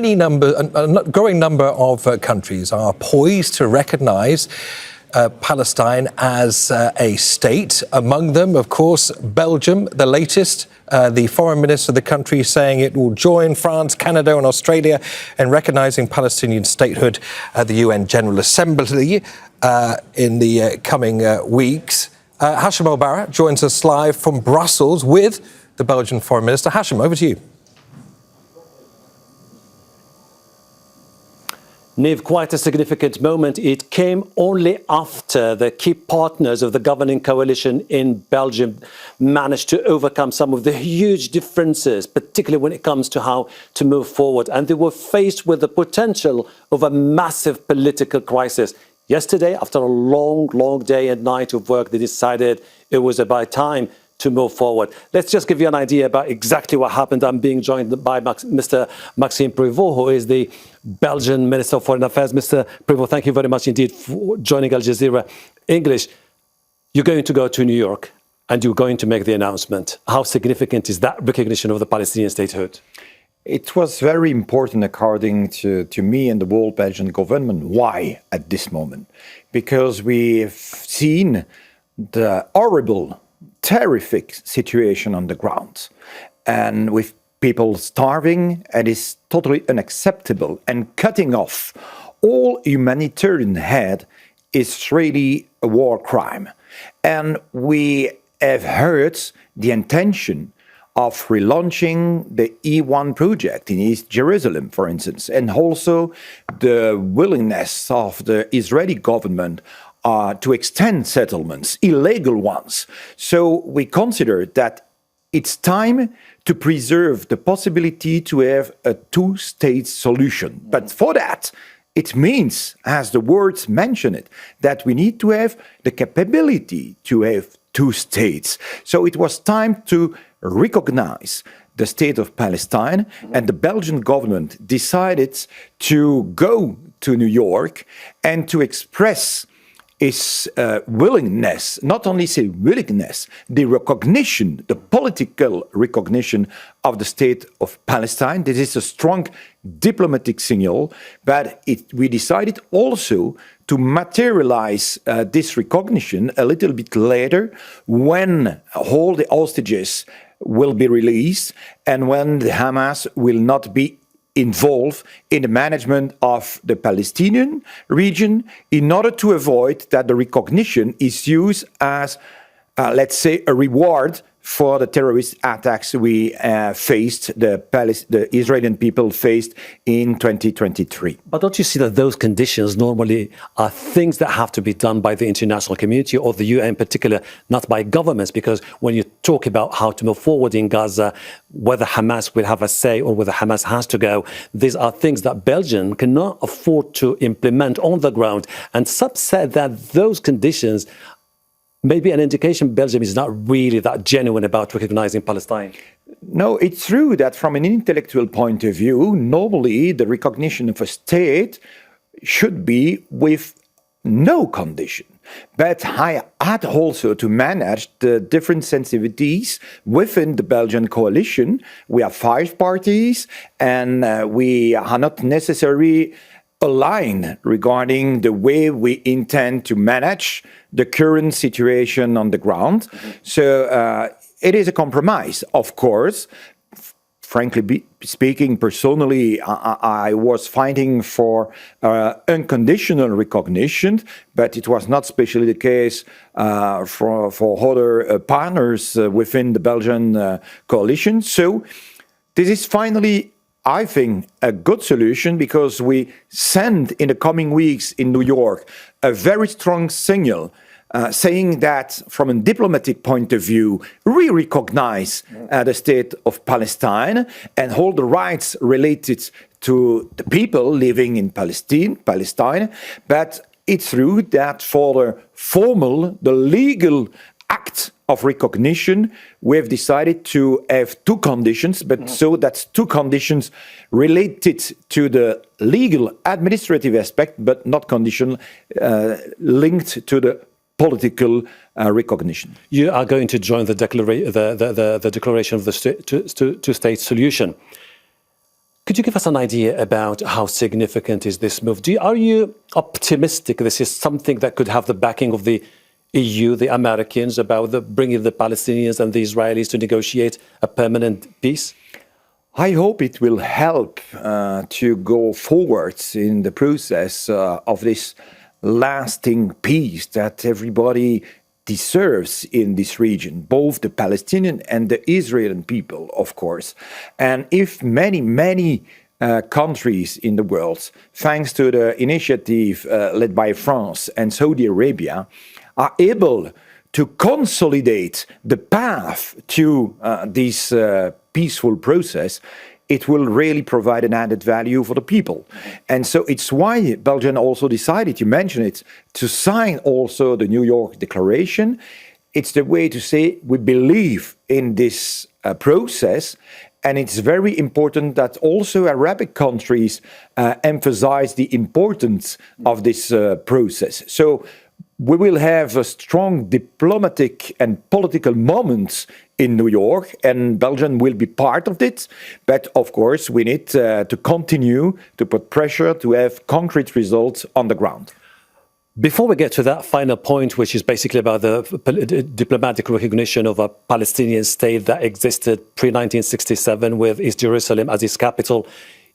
a growing number of countries are poised to recognise Palestine as a state. Among them, of course, Belgium, the latest. The foreign minister of the country saying it will join France, Canada and Australia in recognising Palestinian statehood at the UN General Assembly in the coming weeks. Hashim El-Barra joins us live from Brussels with the Belgian foreign minister. Hashim, over to you. Niv, quite a significant moment. It came only after the key partners of the governing coalition in Belgium managed to overcome some of the huge differences, particularly when it comes to how to move forward. And they were faced with the potential of a massive political crisis. Yesterday, after a long, long day and night of work, they decided it was about time to move forward. Let's just give you an idea about exactly what happened. I'm being joined by Mr. Maxime Prevot, who is the Belgian Minister of Foreign Affairs. Mr. Prevot, thank you very much indeed for joining Al Jazeera English. You're going to go to New York and you're going to make the announcement. How significant is that recognition of the Palestinian statehood? It was very important, according to me and the whole Belgian government. Why at this moment? Because we've seen the horrible, terrific situation on the ground, and with people starving, and it's totally unacceptable. And cutting off all humanitarian aid is really a war crime. And we have heard the intention of relaunching the E1 project in East Jerusalem, for instance, and also the willingness of the Israeli government to extend settlements, illegal ones. So we consider that it's time to preserve the possibility to have a two-state solution. But for that, it means, as the words mention it, that we need to have the capability to have two states. So it was time to recognize the State of Palestine, and the Belgian government decided to go to New York and to express its willingness, not only say willingness, the recognition, the political recognition of the State of Palestine. This is a strong diplomatic signal, but we decided also to materialize this recognition a little bit later when all the hostages will be released and when the Hamas will not be involved in the management of the Palestinian region, in order to avoid that the recognition is used as, let's say, a reward for the terrorist attacks we faced, the Israeli people faced in 2023. But don't you see that those conditions normally are things that have to be done by the international community or the UN in particular, not by governments? Because when you talk about how to move forward in Gaza, whether Hamas will have a say or whether Hamas has to go, these are things that Belgium cannot afford to implement on the ground. And some said that those conditions maybe an indication Belgium is not really that genuine about recognizing Palestine. No, it's true that from an intellectual point of view, normally the recognition of a state should be with no condition. But I had also to manage the different sensitivities within the Belgian coalition. We have 5 parties, and we are not necessarily aligned regarding the way we intend to manage the current situation on the ground. So it is a compromise, of course. Frankly speaking, personally, I was fighting for unconditional recognition, but it was not especially the case for other partners within the Belgian coalition. So this is finally, I think, a good solution, because we send in the coming weeks in New York a very strong signal saying that from a diplomatic point of view, we recognize the State of Palestine and all the rights related to the people living in Palestine. But it's true that for the legal act of recognition, we have decided to have 2 conditions, but so that's 2 conditions related to the legal administrative aspect, but not condition linked to the political recognition. You are going to join the declaration of the two-state solution. Could you give us an idea about how significant is this move? Are you optimistic this is something that could have the backing of the EU, the Americans, about bringing the Palestinians and the Israelis to negotiate a permanent peace? I hope it will help to go forwards in the process of this lasting peace that everybody deserves in this region, both the Palestinian and the Israeli people, of course. And if many countries in the world, thanks to the initiative led by France and Saudi Arabia, are able to consolidate the path to this peaceful process, it will really provide an added value for the people. And so it's why Belgium also decided, you mentioned it, to sign also the New York Declaration. It's the way to say we believe in this process, and it's very important that also Arabic countries emphasize the importance of this process. So we will have a strong diplomatic and political moments in New York, and Belgium will be part of it. But of course, we need to continue to put pressure to have concrete results on the ground. Before we get to that final point, which is basically about the diplomatic recognition of a Palestinian state that existed pre-1967 with East Jerusalem as its capital,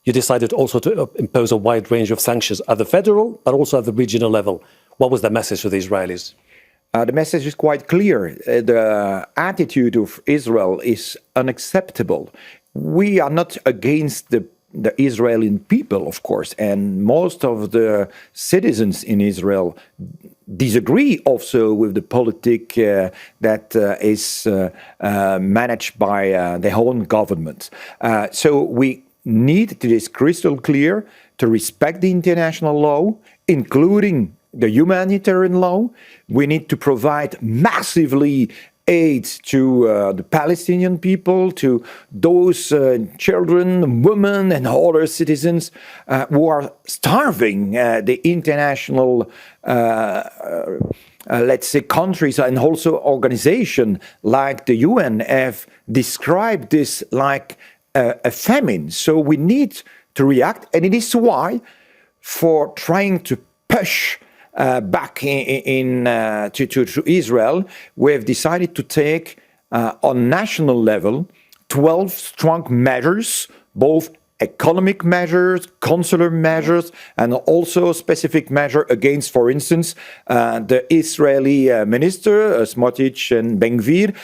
you decided also to impose a wide range of sanctions at the federal, but also at the regional level. What was the message to the Israelis? The message is quite clear. The attitude of Israel is unacceptable. We are not against the Israeli people, of course, and most of the citizens in Israel disagree also with the politic that is managed by their own government. So we need, it is crystal clear, to respect the international law, including the humanitarian law. We need to provide massively aid to the Palestinian people, to those children, women, and other citizens who are starving. The international, let's say, countries and also organizations like the UN have described this like a famine. So we need to react, and it is why, for trying to push back to Israel, we have decided to take on national level 12 strong measures, both economic measures, consular measures, and also specific measure against, for instance, the Israeli minister, Smotrich and Ben-Gvir,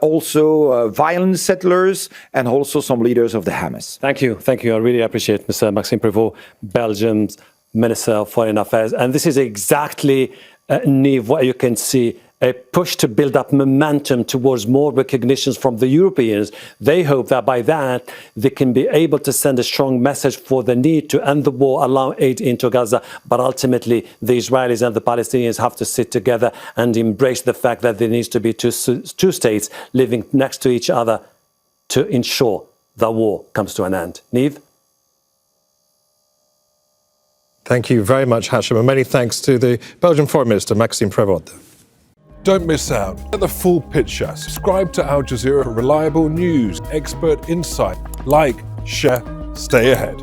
also violent settlers, and also some leaders of the Hamas. Thank you. Thank you. I really appreciate Mr. Maxime Prevot, Belgium's Minister of Foreign Affairs. And this is exactly, Niamh, what you can see, a push to build up momentum towards more recognitions from the Europeans. They hope that by that, they can be able to send a strong message for the need to end the war, allow aid into Gaza. But ultimately, the Israelis and the Palestinians have to sit together and embrace the fact that there needs to be two states living next to each other to ensure the war comes to an end. Niamh? Thank you very much, Hashim, and many thanks to the Belgian Foreign Minister, Maxime Prevot. Don't miss out. Get the full picture. Subscribe to Al Jazeera for reliable news, expert insight. Like, share, stay ahead.